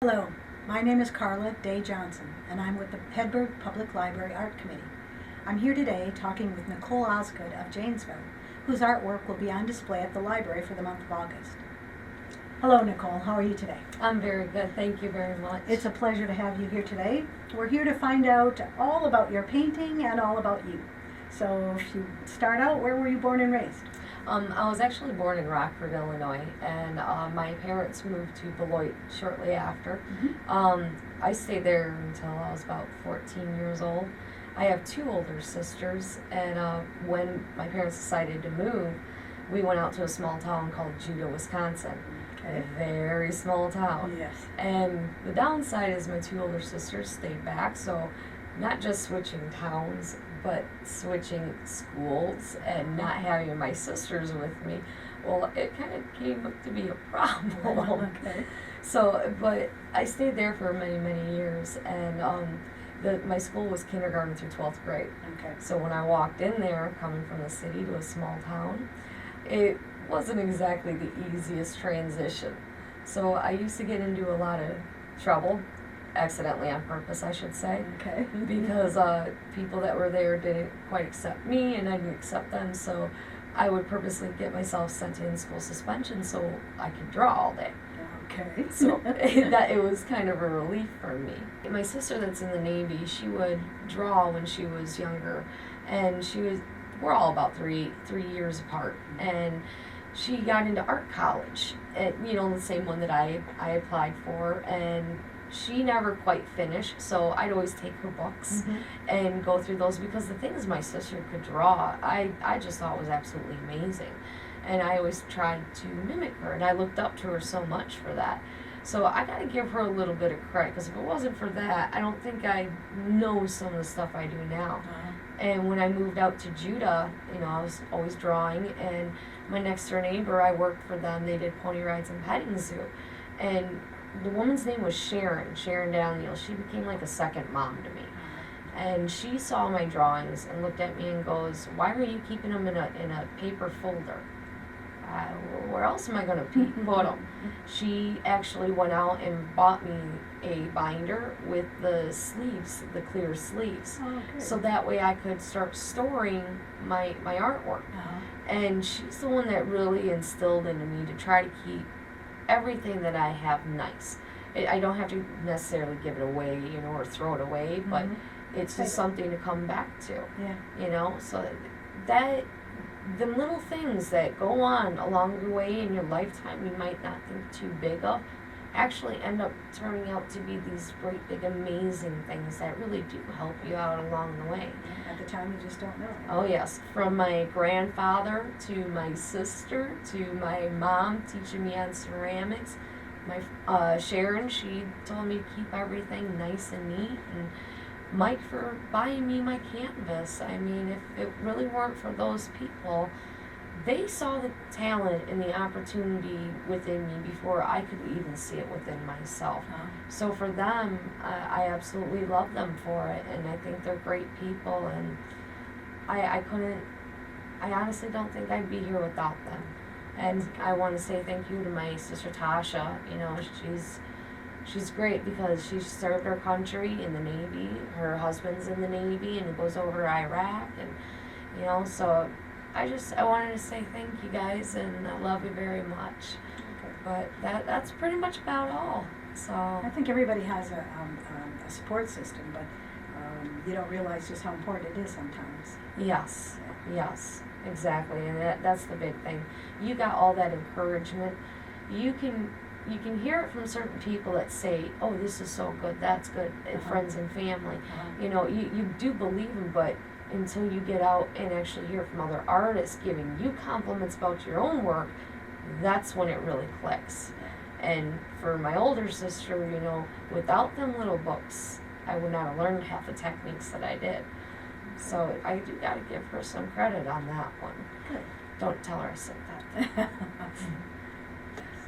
Hello, my name is Carla Day-Johnson, and I'm with the Hedberg Public Library Art Committee. I'm here today talking with Nicole Osgood of Janesville, whose artwork will be on display at the library for the month of August. Hello, Nicole. How are you today? I'm very good. Thank you very much. It's a pleasure to have you here today. We're here to find out all about your painting and all about you. So if you start out, where were you born and raised? I was actually born in Rockford, Illinois, and my parents moved to Beloit shortly after. I stayed there until I was about 14 years old. I have two older sisters, and when my parents decided to move, we went out to a small town called Judah, Wisconsin. A very small town. Yes. And the downside is my two older sisters stayed back, so not just switching towns, but switching schools and not having my sisters with me. Well, it kind of came up to be a problem. Okay. So, but I stayed there for many, many years, and my school was kindergarten through 12th grade. Okay. So when I walked in there, coming from the city to a small town, it wasn't exactly the easiest transition. So I used to get into a lot of trouble, accidentally on purpose, I should say. Okay. Because people that were there didn't quite accept me, and I didn't accept them, so I would purposely get myself sent to in-school suspension so I could draw all day. Okay. So it was kind of a relief for me. My sister that's in the Navy, she would draw when she was younger, and we're all about three years apart, and she got into art college, the same one that I applied for, and she never quite finished, so I'd always take her books and go through those, because the things my sister could draw, I just thought was absolutely amazing. And I always tried to mimic her, and I looked up to her so much for that. So I got to give her a little bit of credit, because if it wasn't for that, I don't think I'd know some of the stuff I do now. And when I moved out to Judah, I was always drawing, and my next door neighbor, I worked for them. They did pony rides and petting zoo. And the woman's name was Sharon Daniel. She became like a second mom to me. And she saw my drawings and looked at me and goes, "Why are you keeping them in a paper folder? Where else am I going to put them?" She actually went out and bought me a binder with the sleeves, the clear sleeves. Oh, okay. So that way I could start storing my artwork. And she's the one that really instilled into me to try to keep everything that I have nice. I don't have to necessarily give it away, or throw it away, but it's just something to come back to. Yeah. So that the little things that go on along the way in your lifetime you might not think too big of actually end up turning out to be these great big amazing things that really do help you out along the way. At the time you just don't know. Oh yes, from my grandfather to my sister to my mom teaching me on ceramics. My Sharon, she told me to keep everything nice and neat, and Mike for buying me my canvas. I mean, if it really weren't for those people, they saw the talent and the opportunity within me before I could even see it within myself. So for them, I absolutely love them for it, and I think they're great people, and I honestly don't think I'd be here without them. And I want to say thank you to my sister Tasha. She's great, because she served her country in the Navy. Her husband's in the Navy, and he goes over to Iraq, and so I wanted to say thank you guys, and I love you very much. Okay. But that's pretty much about all. So I think everybody has a support system, but you don't realize just how important it is sometimes. yes, exactly, and that's the big thing. You got all that encouragement. You can hear it from certain people that say, "Oh, this is so good, that's good," friends and family. You do believe them, but until you get out and actually hear from other artists giving you compliments about your own work, that's when it really clicks. And for my older sister, without them little books, I would not have learned half the techniques that I did. So I do got to give her some credit on that one. Good. Don't tell her I said that.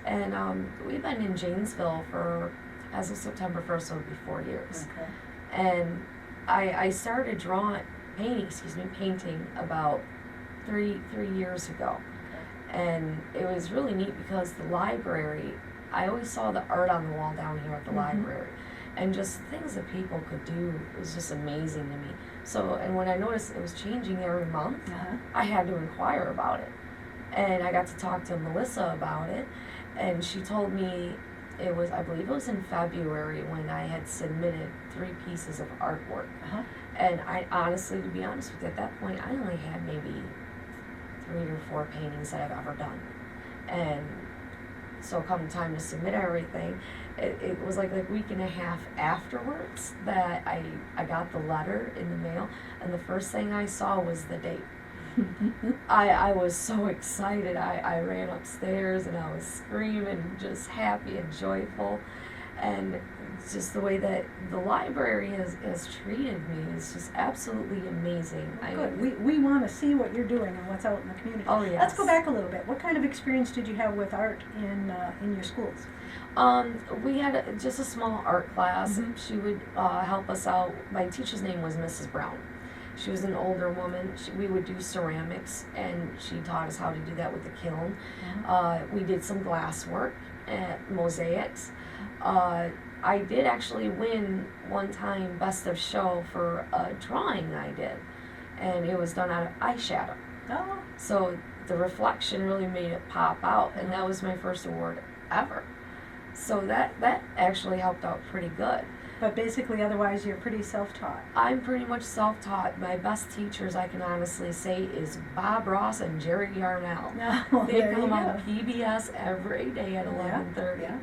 And we've been in Janesville as of September 1st, so it'll be 4 years. Okay. And I started painting about three years ago. Okay. And it was really neat, because the library I always saw the art on the wall down here at the library, and just things that people could do was just amazing to me. So, and when I noticed it was changing every month, I had to inquire about it. And I got to talk to Melissa about it, and she told me it was, I believe it was in February when I had submitted 3 pieces of artwork. And I honestly, to be honest with you, at that point, I only had maybe 3 or 4 paintings that I've ever done. And so come time to submit everything, it was like a week and a half afterwards that I got the letter in the mail, and the first thing I saw was the date. I was so excited. I ran upstairs and I was screaming, just happy and joyful. And just the way that the library has treated me is just absolutely amazing. Good. We want to see what you're doing and what's out in the community. Oh, yes. Let's go back a little bit. What kind of experience did you have with art in your schools? We had just a small art class. She would help us out. My teacher's name was Mrs. Brown. She was an older woman. We would do ceramics, and she taught us how to do that with the kiln. We did some glass work and mosaics. I did actually win one time Best of Show for a drawing I did, and it was done out of eyeshadow. Oh. So the reflection really made it pop out, and that was my first award ever. So that actually helped out pretty good. But basically, otherwise, you're pretty self-taught. I'm pretty much self-taught. My best teachers, I can honestly say, is Bob Ross and Jerry Yarnell. Oh, They there come you on go. PBS every day at 11:30.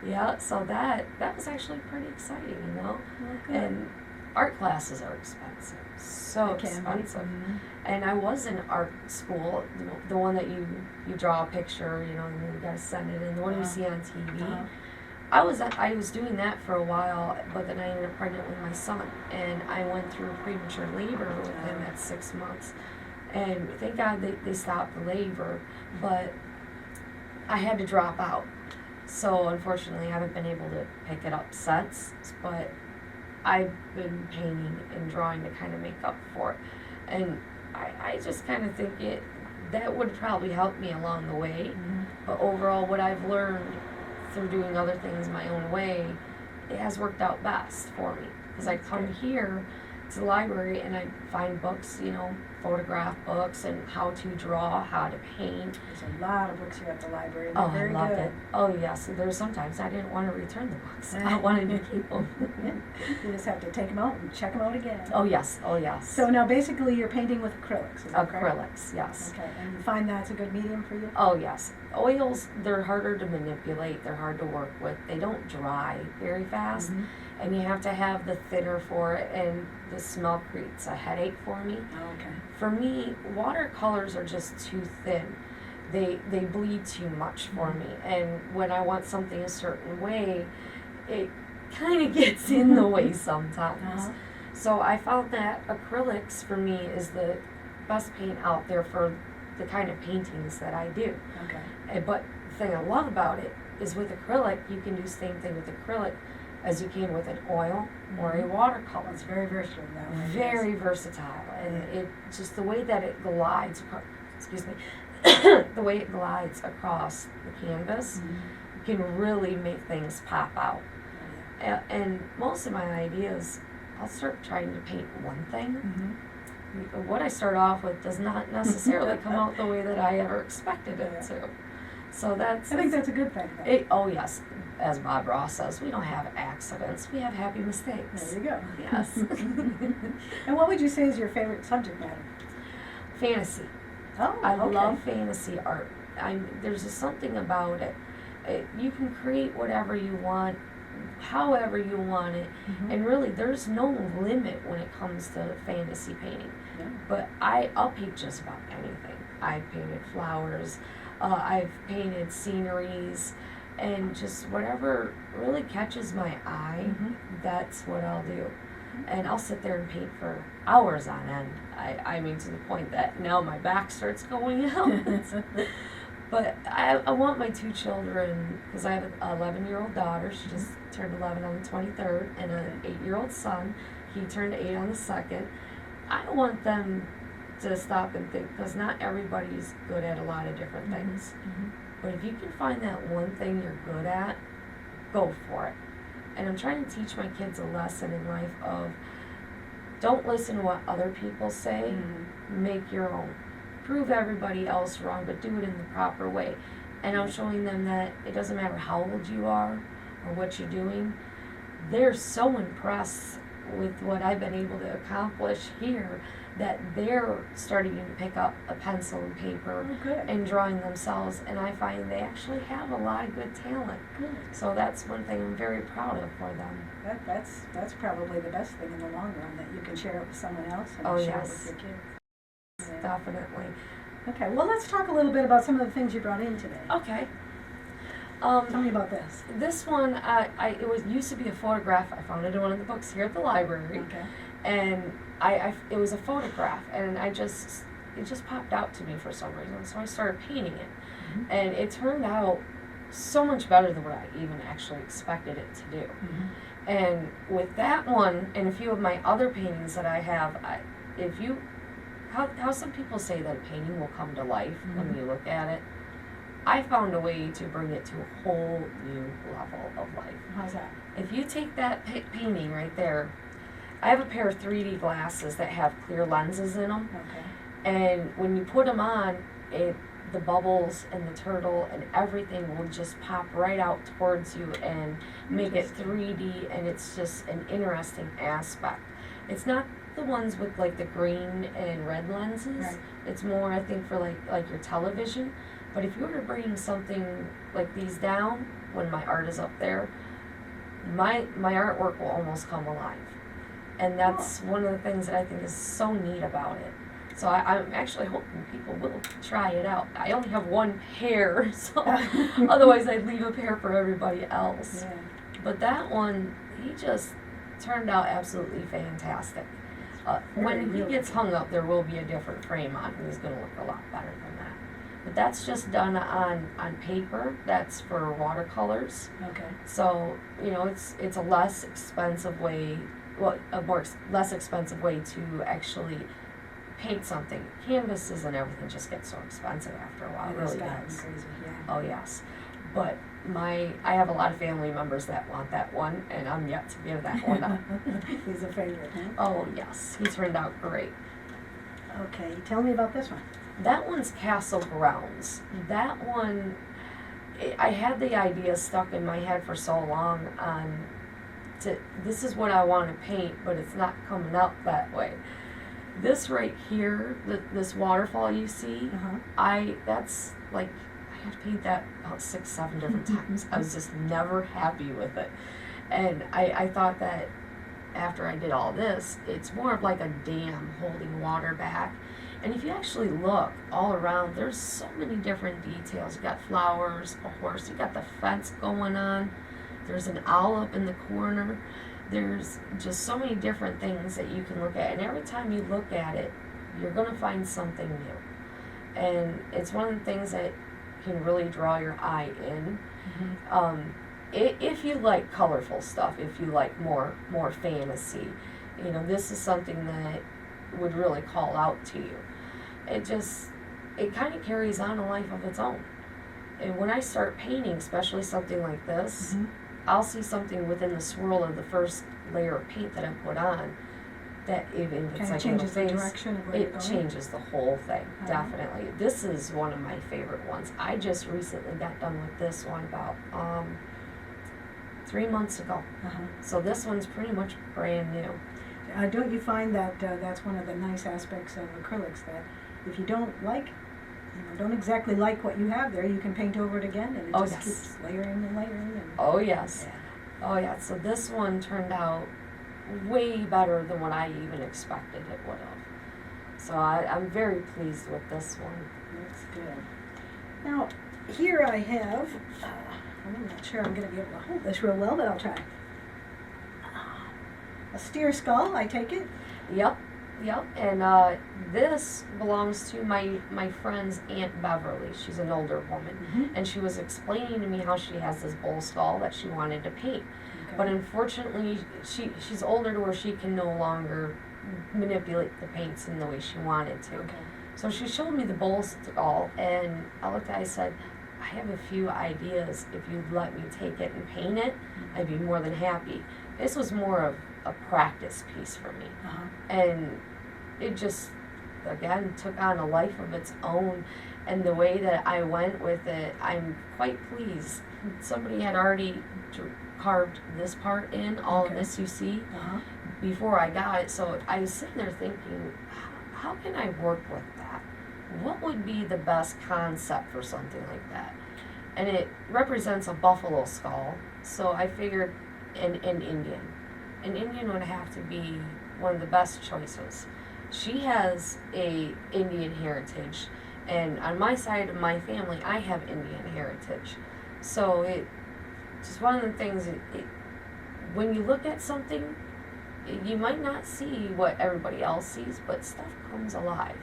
Yeah, so that was actually pretty exciting, you know. Well, good. And art classes are expensive, so expensive. And I was in art school, the one that you draw a picture, you know, and then you gotta send it in, the one you see on TV. I was doing that for a while, but then I ended up pregnant with my son, and I went through premature labor with him at 6 months. And thank God they stopped the labor, but I had to drop out. So unfortunately, I haven't been able to pick it up since, but I've been painting and drawing to kind of make up for it. And I just kind of think that would probably help me along the way. But overall, what I've learned through doing other things my own way, it has worked out best for me. Because I come here to the library and I find books, you know, photograph books and how to draw, how to paint. There's a lot of books here at the library. And Oh, they're I very loved good. it. Oh, yes. There's sometimes I didn't want to return the books. I wanted to keep them. You just have to take them out and check them out again. Oh, yes. Oh, yes. So now basically you're painting with acrylics, is that correct? Acrylics, yes. Okay, and you find that's a good medium for you? Oh, yes. Oils, they're harder to manipulate. They're hard to work with. They don't dry very fast. And you have to have the thinner for it, and the smell creates a headache for me. Okay. For me, watercolors are just too thin. They bleed too much for me, and when I want something a certain way, it kind of gets in the way sometimes. So I found that acrylics for me is the best paint out there for the kind of paintings that I do. Okay. But the thing I love about it is with acrylic, you can do the same thing with acrylic as you can with an oil or a watercolor. It's very versatile that way. Very versatile, and it just the way that it glides, the way it glides across the canvas, you can really make things pop out. And most of my ideas, I'll start trying to paint one thing. What I start off with does not necessarily come out the way that I ever expected it to. So I think that's a good thing, though. Oh, yes. As Bob Ross says, we don't have accidents, we have happy mistakes. There you go. Yes. And what would you say is your favorite subject matter? Fantasy. Oh, I okay. love fantasy art. There's just something about it. You can create whatever you want, however you want it, and really there's no limit when it comes to fantasy painting. Yeah. But I'll paint just about anything. I've painted flowers, I've painted sceneries, and just whatever really catches my eye, that's what I'll do. And I'll sit there and paint for hours on end. I mean, to the point that now my back starts going out. But I want my 2 children, because I have an 11-year-old daughter, she just turned 11 on the 23rd, and an 8-year-old son, he turned 8 on the 2nd. I want them to stop and think, because not everybody's good at a lot of different things. But if you can find that one thing you're good at, go for it. And I'm trying to teach my kids a lesson in life of don't listen to what other people say, make your own. Prove everybody else wrong, but do it in the proper way. And I'm showing them that it doesn't matter how old you are or what you're doing. They're so impressed with what I've been able to accomplish here that they're starting to pick up a pencil and paper and drawing themselves, and I find they actually have a lot of good talent. Good. So that's one thing I'm very proud of for them. That's probably the best thing in the long run, that you can share it with someone else and share it with your kids. Yeah. Definitely. Okay, well, let's talk a little bit about some of the things you brought in today. Okay. Tell me about this. This one, it used to be a photograph. I found it in one of the books here at the library. Okay. And it was a photograph, and it just popped out to me for some reason. So I started painting it, and it turned out so much better than what I even actually expected it to do. And with that one, and a few of my other paintings that I have, how some people say that a painting will come to life when you look at it, I found a way to bring it to a whole new level of life. How's that? If you take that painting right there, I have a pair of 3D glasses that have clear lenses in them. Okay. And when you put them on, the bubbles and the turtle and everything will just pop right out towards you and make it 3D, and it's just an interesting aspect. It's not the ones with like the green and red lenses. Right. It's more, I think, for like your television. But if you were to bring something like these down when my art is up there, my artwork will almost come alive. And that's one of the things that I think is so neat about it. So I'm actually hoping people will try it out. I only have one pair, so otherwise I'd leave a pair for everybody else. Yeah. But that one, he just turned out absolutely fantastic. When he gets hung up, there will be a different frame on him. He's going to look a lot better than that. But that's just done on paper. That's for watercolors. Okay. So, it's a less expensive way, less expensive way to actually paint something. Canvases and everything just get so expensive after a while. It really does. Crazy, yeah. Oh yes. But I have a lot of family members that want that one, and I'm yet to give that one up. He's a favorite, huh? Oh yes, he turned out great. Okay, tell me about this one. That one's Castle Grounds. That one, I had the idea stuck in my head for so long this is what I want to paint, but it's not coming out that way. This right here, this waterfall you see, I had to paint that about 6-7 different times. I was just never happy with it. And I thought that after I did all this, it's more of like a dam holding water back. And if you actually look all around, there's so many different details. You got flowers, a horse, you got the fence going on. There's an owl up in the corner. There's just so many different things that you can look at. And every time you look at it, you're going to find something new. And it's one of the things that can really draw your eye in. If you like colorful stuff, if you like more fantasy, this is something that would really call out to you. It kind of carries on a life of its own. And when I start painting, especially something like this, I'll see something within the swirl of the first layer of paint that I put on that even if it's like changes a little the face, direction of where you're it going. changes the whole thing. Definitely. This is one of my favorite ones. I just recently got done with this one about 3 months ago. So this one's pretty much brand new. Don't you find that that's one of the nice aspects of acrylics, that if you don't exactly like what you have there, you can paint over it again, and it keeps layering and layering. And oh yes. Yeah. Oh yeah. So this one turned out way better than what I even expected it would have. So I'm very pleased with this one. That's good. Now, here I have, I'm not sure I'm going to be able to hold this real well, but I'll try. A steer skull, I take it? Yep. And this belongs to my friend's Aunt Beverly. She's an older woman. And she was explaining to me how she has this bull skull that she wanted to paint. But unfortunately, she's older to where she can no longer manipulate the paints in the way she wanted to. So she showed me the bull skull, and I looked at it, I said, I have a few ideas. If you'd let me take it and paint it, I'd be more than happy. This was more of a practice piece for me. And it just, again, took on a life of its own. And the way that I went with it, I'm quite pleased. Somebody had already carved this part in, all of this you see, before I got it. So I was sitting there thinking, how can I work with that? What would be the best concept for something like that? And it represents a buffalo skull, so I figured an Indian. An Indian would have to be one of the best choices. She has a Indian heritage, and on my side of my family, I have Indian heritage. So it just one of the things, when you look at something, you might not see what everybody else sees, but stuff comes alive.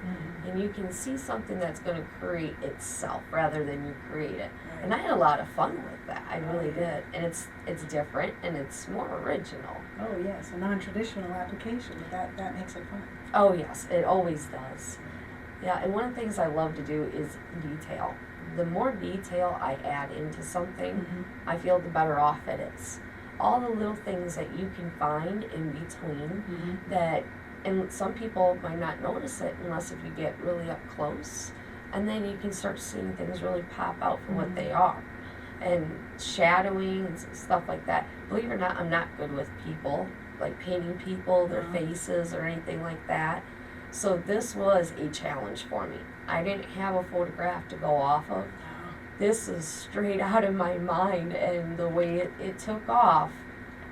And you can see something that's going to create itself rather than you create it. And I had a lot of fun with that. I really did. And it's different and it's more original. Oh yes, a non-traditional application, but that makes it fun. Oh yes, it always does. Yeah, and one of the things I love to do is detail. The more detail I add into something, I feel the better off it is. All the little things that you can find in between that, and some people might not notice it unless if you get really up close, and then you can start seeing things really pop out for what they are. And shadowing and stuff like that. Believe it or not, I'm not good with people, like painting people, their faces or anything like that. So this was a challenge for me. I didn't have a photograph to go off of. This is straight out of my mind, and the way it took off,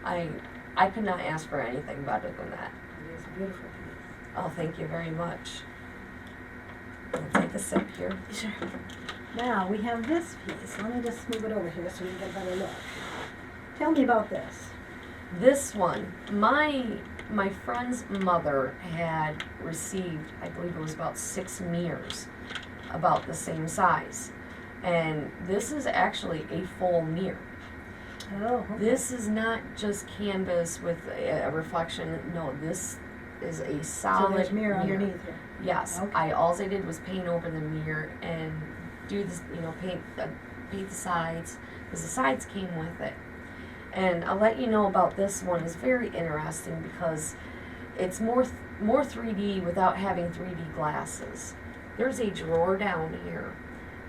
I could not ask for anything better than that. It is a beautiful piece. Oh, thank you very much. I'll take a sip here. Sure. Now we have this piece. Let me just move it over here so we can get a better look. Tell me about this. This one, my friend's mother had received, I believe it was about 6 mirrors, about the same size. And this is actually a full mirror. Oh, okay. This is not just canvas with a reflection. No, this is a solid so there's mirror underneath here. Yes. Okay. All I did was paint over the mirror and do this, paint the sides, because the sides came with it. And I'll let you know about this one. It's very interesting because it's more 3D without having 3D glasses. There's a drawer down here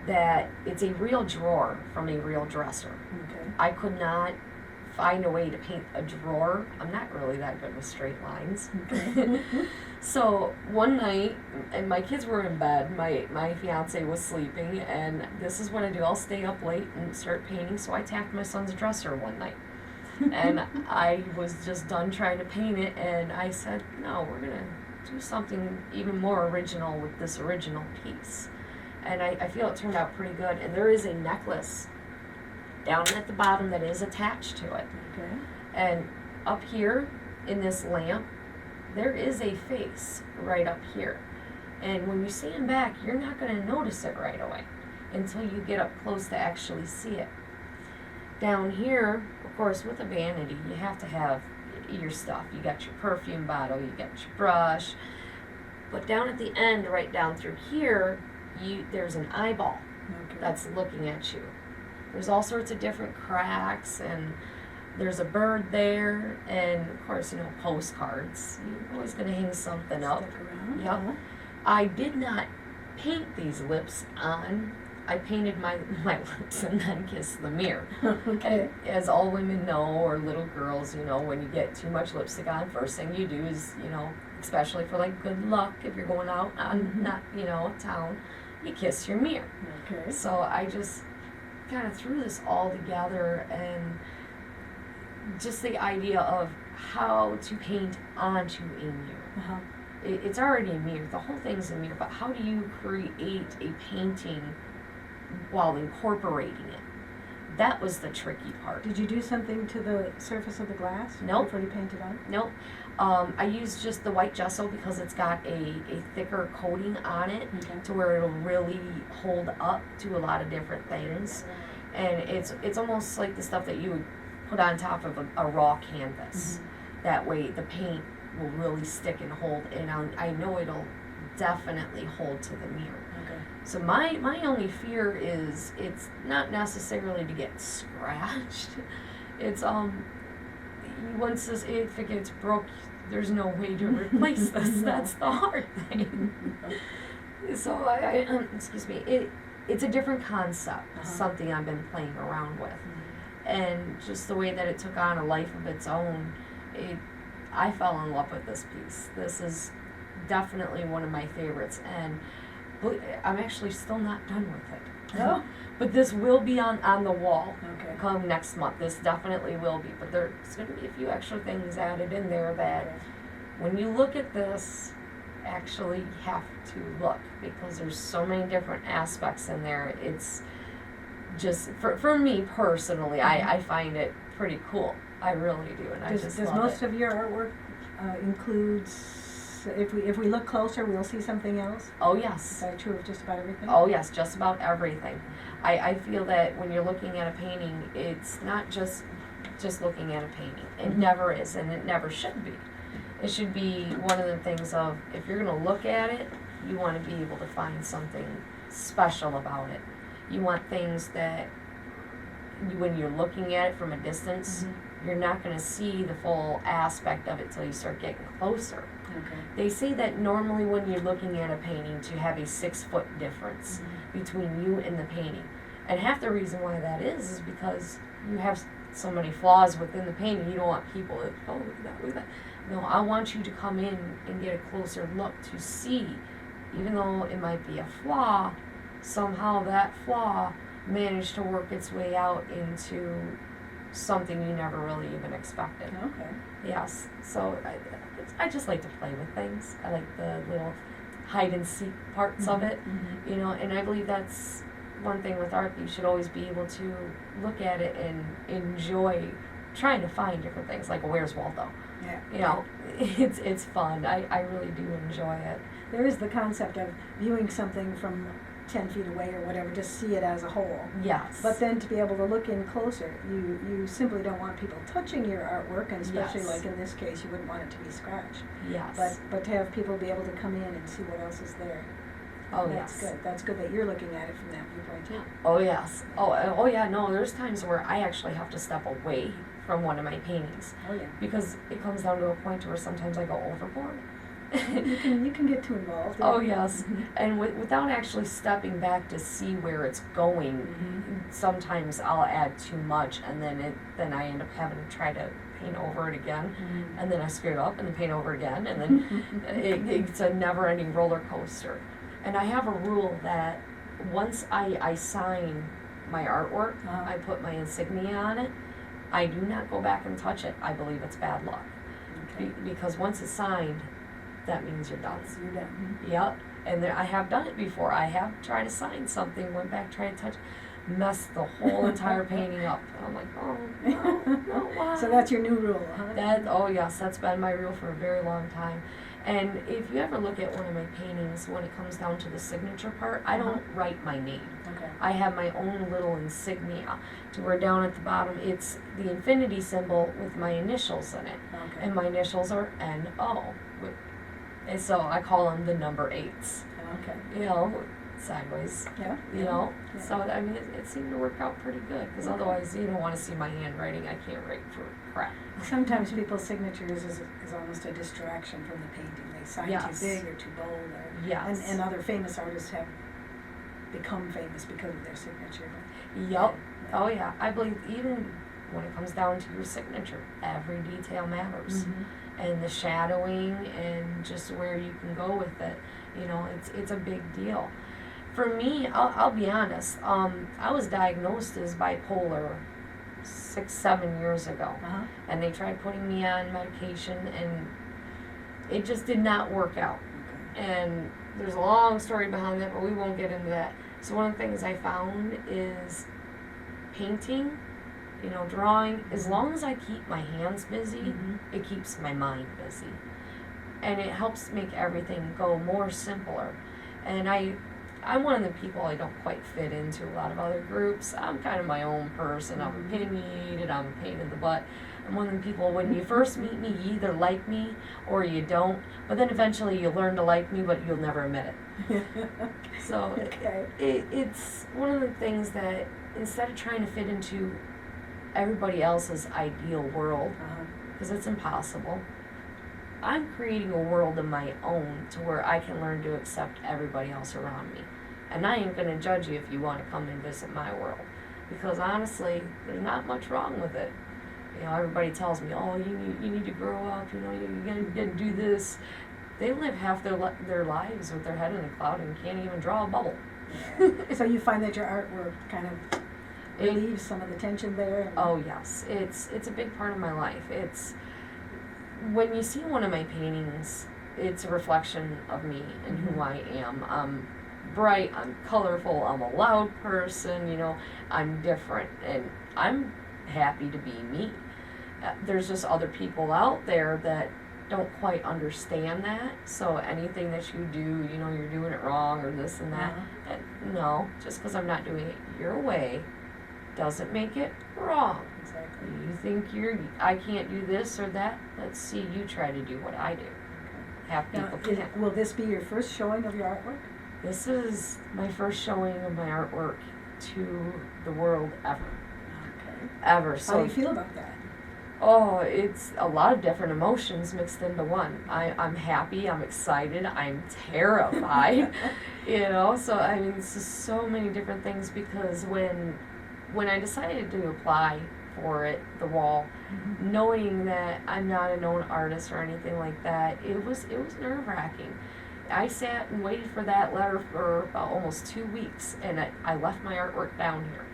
that it's a real drawer from a real dresser. Okay. I could not find a way to paint a drawer. I'm not really that good with straight lines. Okay. So one night, and my kids were in bed, my fiance was sleeping, and this is what I do. I'll stay up late and start painting, so I tacked my son's dresser one night. And I was just done trying to paint it, and I said, no, we're going to do something even more original with this original piece. And I feel it turned out pretty good. And there is a necklace down at the bottom that is attached to it. Okay. And up here in this lamp, there is a face right up here. And when you stand back, you're not going to notice it right away until you get up close to actually see it. Down here, of course, with a vanity, you have to have your stuff. You got your perfume bottle, you got your brush. But down at the end, right down through here, there's an eyeball that's looking at you. There's all sorts of different cracks, and there's a bird there, and of course, postcards. You're always going to hang something up. Stick around. Yep. I did not paint these lips on. I painted my lips and then kissed the mirror. Okay. And as all women know, or little girls, when you get too much lipstick on, first thing you do is, especially for like good luck, if you're going out on town, you kiss your mirror. Okay. So I just kind of threw this all together, and just the idea of how to paint onto a mirror. It's already a mirror. The whole thing's a mirror, but how do you create a painting while incorporating it? That was the tricky part. Did you do something to the surface of the glass Nope. before you painted on? Nope. I used just the white gesso because it's got a thicker coating on it to where it'll really hold up to a lot of different things. And it's almost like the stuff that you would put on top of a raw canvas. That way the paint will really stick and hold, and I know it'll definitely hold to the mirror. Okay. So my only fear is it's not necessarily to get scratched. It's once if it gets broke, there's no way to replace this. No. That's the hard thing. So I excuse me. It's a different concept. Something I've been playing around with, and just the way that it took on a life of its own. I fell in love with this piece. This is definitely one of my favorites, and I'm actually still not done with it. Oh. But this will be on the wall Okay. come next month. This definitely will be. But there's going to be a few extra things added in there that when you look at this, actually you have to look, because there's so many different aspects in there. It's just, for me personally, I find it pretty cool. I really do, and I just Does love most it. of your artwork includes, if we look closer, we'll see something else? Oh Is yes. that true of just about everything? Oh yes, just about everything. I feel that when you're looking at a painting, it's not just looking at a painting. It never is, and it never should be. It should be one of the things of, if you're going to look at it, you want to be able to find something special about it. You want things that when you're looking at it from a distance, you're not going to see the full aspect of it till you start getting closer. Okay. They say that normally when you're looking at a painting to have a 6-foot difference between you and the painting. And half the reason why that is because you have so many flaws within the painting. You don't want people to, oh, look at that, look at that. No, I want you to come in and get a closer look to see, even though it might be a flaw, somehow that flaw managed to work its way out into something you never really even expected. Okay. Yes, so I just like to play with things. I like the little hide and seek parts of it, you know, and I believe that's one thing with art. You should always be able to look at it and enjoy trying to find different things, like Where's Waldo? Yeah. You know, it's fun. I really do enjoy it. There is the concept of viewing something from 10 feet away or whatever, just see it as a whole. Yes. But then to be able to look in closer, you simply don't want people touching your artwork, and especially Yes. like in this case, you wouldn't want it to be scratched. Yes. But to have people be able to come in and see what else is there. Oh, That's yes. good. That's good that you're looking at it from that viewpoint too. Oh yes. Oh yeah. No, there's times where I actually have to step away from one of my paintings Oh yeah. because it comes down to a point where sometimes I go overboard. You can get too involved. Yeah. Oh yes, and without actually stepping back to see where it's going, sometimes I'll add too much, and then I end up having to try to paint over it again, and then I screw it up and then paint over again, and then it's a never-ending roller coaster. And I have a rule that once I sign my artwork, I put my insignia on it, I do not go back and touch it. I believe it's bad luck. Okay. Because once it's signed, that means you're done. You're done. Yep. And I have done it before. I have tried to sign something, went back, tried to touch, messed the whole entire painting up. And I'm like, oh, no, why? So that's your new rule, huh? Oh yes, that's been my rule for a very long time. And if you ever look at one of my paintings, when it comes down to the signature part, I don't write my name. Okay. I have my own little insignia to where down at the bottom it's the infinity symbol with my initials in it. Okay. And my initials are N-O. And so I call them the number 8s. Okay. You know, sideways. Yeah. You know? Yeah. So, I mean, it seemed to work out pretty good. Because otherwise, you don't want to see my handwriting. I can't write for crap. Sometimes people's signatures is almost a distraction from the painting. They sign Yes. too big or too bold. Or, Yes. And other famous artists have become famous because of their signature. Yep. Yeah. Oh, yeah. I believe even when it comes down to your signature, every detail matters. And the shadowing and just where you can go with it, you know, it's a big deal. For me, I'll be honest, I was diagnosed as bipolar 6-7 years ago, and they tried putting me on medication, and it just did not work out. And there's a long story behind that, but we won't get into that. So one of the things I found is painting, you know, drawing, as long as I keep my hands busy, it keeps my mind busy. And it helps make everything go more simpler. And I'm one of the people, I don't quite fit into a lot of other groups. I'm kind of my own person. I'm opinionated, I'm a pain in the butt. I'm one of the people, when you first meet me, you either like me or you don't, but then eventually you learn to like me, but you'll never admit it. So Okay. it's one of the things that instead of trying to fit into everybody else's ideal world, Uh-huh. because it's impossible, I'm creating a world of my own to where I can learn to accept everybody else around me. And I ain't gonna judge you if you want to come and visit my world, because honestly, there's not much wrong with it. You know, everybody tells me, oh, you need to grow up, you know, you gotta do this. They live half their lives with their head in a cloud and can't even draw a bubble. Yeah. So you find that your artwork kind of relieves some of the tension there? And Oh yes, it's a big part of my life. It's when you see one of my paintings, it's a reflection of me and who I am. I'm bright, I'm colorful, I'm a loud person, you know, I'm different, and I'm happy to be me. There's just other people out there that don't quite understand that, so anything that you do, you know, you're doing it wrong or this and that. Uh-huh. And no, just because I'm not doing it your way doesn't make it wrong. Exactly. You think I can't do this or that? Let's see you try to do what I do. Half Now, people can't. will this be your first showing of your artwork? This is my first showing of my artwork to the world ever. Okay. Ever. How So, do you feel about that? oh, it's a lot of different emotions mixed into one. I'm happy, I'm excited, I'm terrified, you know? So, I mean, it's just so many different things, because when I decided to apply for it, the wall, knowing that I'm not a known artist or anything like that, it was nerve-wracking. I sat and waited for that letter for about almost 2 weeks, and I left my artwork down here.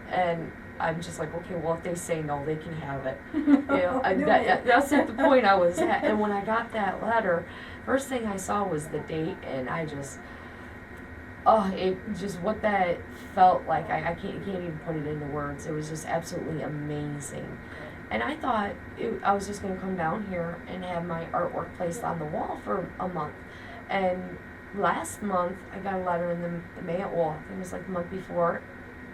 And I'm just like, okay, well, if they say no, they can have it. You know, that's at the point I was at. And when I got that letter, first thing I saw was the date, and I just, what that felt like, I can't even put it into words. It was just absolutely amazing. And I thought I was just going to come down here and have my artwork placed on the wall for a month. And last month, I got a letter in the mail, well, I think it was like the month before,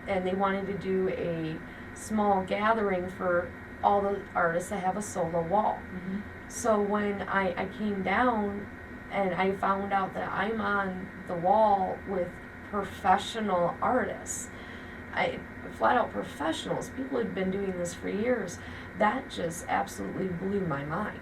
and they wanted to do a small gathering for all the artists that have a solo wall. Mm-hmm. So when I came down and I found out that I'm on the wall with professional artists, flat out professionals, people who've been doing this for years, that just absolutely blew my mind.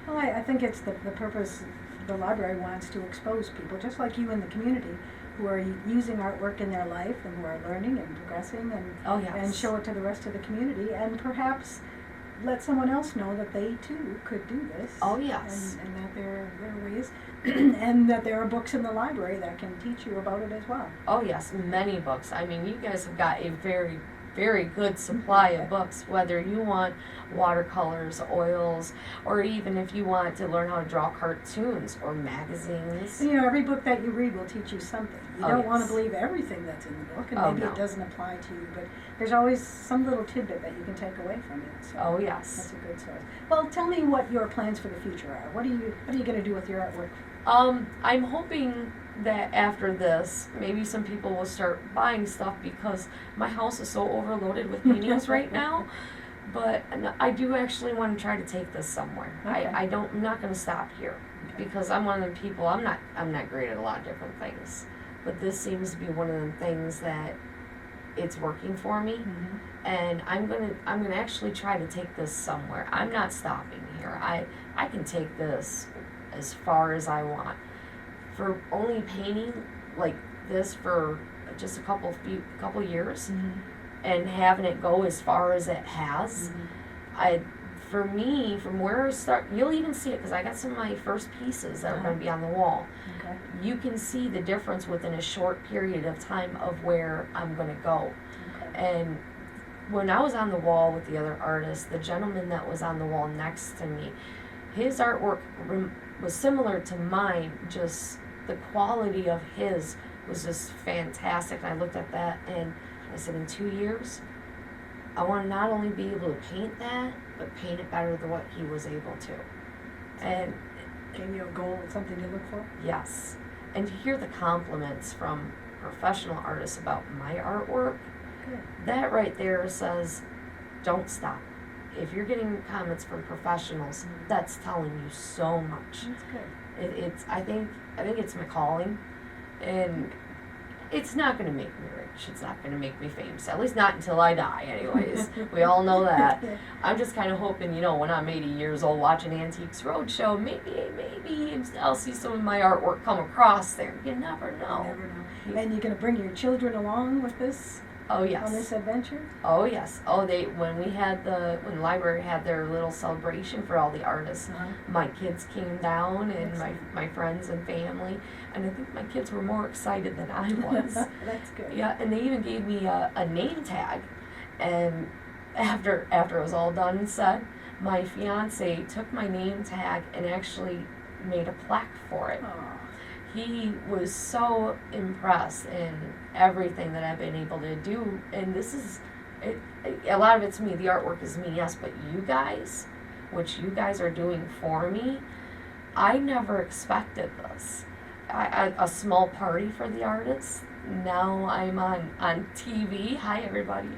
Well, I think it's the purpose the library wants to expose people, just like you in the community, who are using artwork in their life and who are learning and progressing, and Oh, yes. and show it to the rest of the community, and perhaps let someone else know that they too could do this. Oh, yes. And that there are ways, and that there are books in the library that can teach you about it as well. Oh yes, many books. I mean, you guys have got a very, very good supply of books, whether you want watercolors, oils, or even if you want to learn how to draw cartoons or magazines. And, you know, every book that you read will teach you something. You Oh, don't want yes. to believe everything that's in the book, and Oh, maybe no. it doesn't apply to you, but there's always some little tidbit that you can take away from it. So Oh that's yes. a good source. Well, tell me what your plans for the future are. What are you going to do with your artwork? I'm hoping that after this, maybe some people will start buying stuff, because my house is so overloaded with paintings right now. But I do actually want to try to take this somewhere. Okay. I'm not going to stop here, Okay. because I'm one of the people. I'm not great at a lot of different things, but this seems to be one of the things that it's working for me. Mm-hmm. And I'm gonna actually try to take this somewhere. I'm not stopping here. I can take this as far as I want. For only painting like this for just a couple years, Mm-hmm. and having it go as far as it has, for me, from where I start, you'll even see it, because I got some of my first pieces that are going to be on the wall. Okay. You can see the difference within a short period of time of where I'm going to go. Okay. And when I was on the wall with the other artists, the gentleman that was on the wall next to me, his artwork was similar to mine, just the quality of his was just fantastic. And I looked at that and I said, in 2 years, I want to not only be able to paint that, but paint it better than what he was able to. And Gave you a goal, something to look for? yes, and to hear the compliments from professional artists about my artwork, Good. that right there says, don't stop. if you're getting comments from professionals, that's telling you so much. That's good. I think it's my calling, and it's not going to make me rich. It's not going to make me famous. At least not until I die, anyways. We all know that. I'm just kind of hoping, when I'm 80 years old watching Antiques Roadshow, maybe I'll see some of my artwork come across there. You never know. You never know. And you're going to bring your children along with this? Oh, yes. On this adventure? Oh, yes. Oh, when the library had their little celebration for all the artists, my kids came down, and my friends and family, and I think my kids were more excited than I was. That's good. Yeah, and they even gave me a name tag, and after it was all done and said, my fiance took my name tag and actually made a plaque for it. Aww. He was so impressed in everything that I've been able to do, and this is a lot of it's me. The artwork is me, yes, but you guys, what you guys are doing for me, I never expected this. A small party for the artists. Now I'm on TV. Hi, everybody.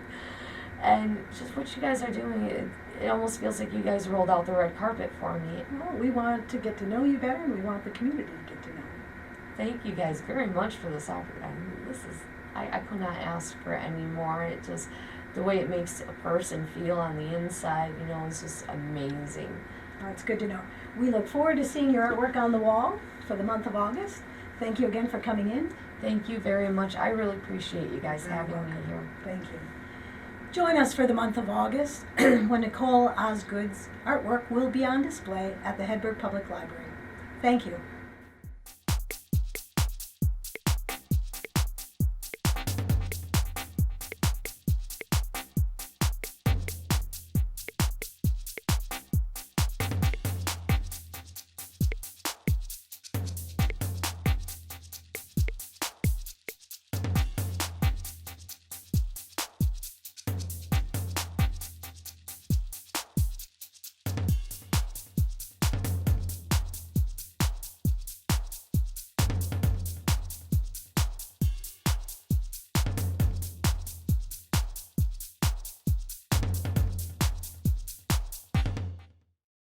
And just what you guys are doing, it almost feels like you guys rolled out the red carpet for me. Well, we want to get to know you better, and we want the community to get to know you. Thank you guys very much for this opportunity. I could not ask for any more. It just, the way it makes a person feel on the inside, is just amazing. Oh, it's good to know. We look forward to seeing your artwork on the wall for the month of August. Thank you again for coming in. Thank you very much. I really appreciate you guys having me here. Thank you. Join us for the month of August when Nicole Osgood's artwork will be on display at the Hedberg Public Library. Thank you.